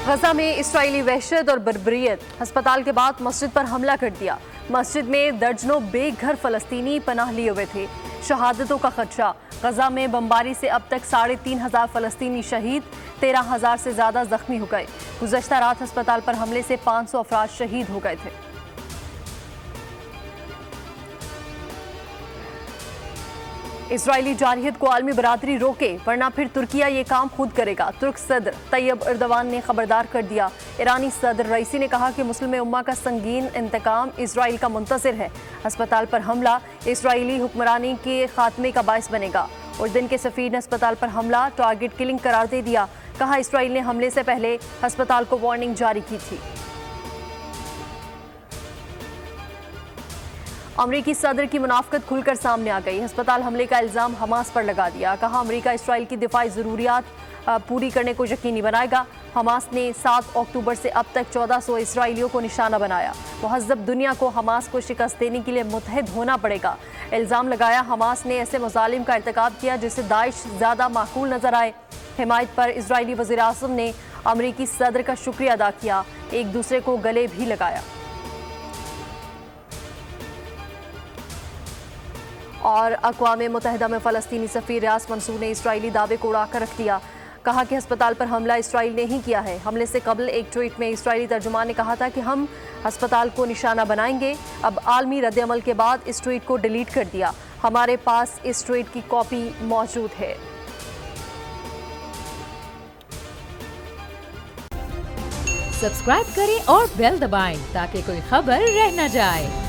غزہ میں اسرائیلی وحشت اور بربریت، ہسپتال کے بعد مسجد پر حملہ کر دیا۔ مسجد میں درجنوں بے گھر فلسطینی پناہ لیے ہوئے تھے۔ شہادتوں کا خدشہ، غزہ میں بمباری سے اب تک 3,500 فلسطینی شہید، 13,000 سے زیادہ زخمی ہو گئے۔ گزشتہ رات ہسپتال پر حملے سے 500 افراد شہید ہو گئے تھے۔ اسرائیلی جارحیت کو عالمی برادری روکے ورنہ پھر ترکیہ یہ کام خود کرے گا، ترک صدر طیب ایردوان نے خبردار کر دیا۔ ایرانی صدر رئیسی نے کہا کہ مسلم امہ کا سنگین انتقام اسرائیل کا منتظر ہے۔ ہسپتال پر حملہ اسرائیلی حکمرانی کے خاتمے کا باعث بنے گا۔ اردن کے سفیر نے ہسپتال پر حملہ ٹارگٹ کلنگ قرار دے دیا، کہا اسرائیل نے حملے سے پہلے ہسپتال کو وارننگ جاری کی تھی۔ امریکی صدر کی منافقت کھل کر سامنے آ گئی، ہسپتال حملے کا الزام حماس پر لگا دیا، کہا امریکہ اسرائیل کی دفاعی ضروریات پوری کرنے کو یقینی بنائے گا۔ حماس نے 7 اکتوبر سے اب تک 1400 اسرائیلیوں کو نشانہ بنایا۔ مہذب دنیا کو حماس کو شکست دینے کے لیے متحد ہونا پڑے گا۔ الزام لگایا حماس نے ایسے مظالم کا ارتکاب کیا جس سے داعش زیادہ معقول نظر آئے۔ حمایت پر اسرائیلی وزیر اعظم نے امریکی صدر کا شکریہ ادا کیا، ایک دوسرے کو گلے بھی لگایا۔ اور اقوام متحدہ میں فلسطینی سفیر ریاض منصور نے اسرائیلی دعوے کو اڑا کر رکھ دیا، کہا کہ ہسپتال پر حملہ اسرائیل نے ہی کیا ہے۔ حملے سے قبل ایک ٹویٹ میں اسرائیلی ترجمان نے کہا تھا کہ ہم ہسپتال کو نشانہ بنائیں گے۔ اب عالمی رد عمل کے بعد اس ٹویٹ کو ڈیلیٹ کر دیا۔ ہمارے پاس اس ٹویٹ کی کاپی موجود ہے۔ سبسکرائب کریں اور بیل دبائیں تاکہ کوئی خبر رہ نہ جائے۔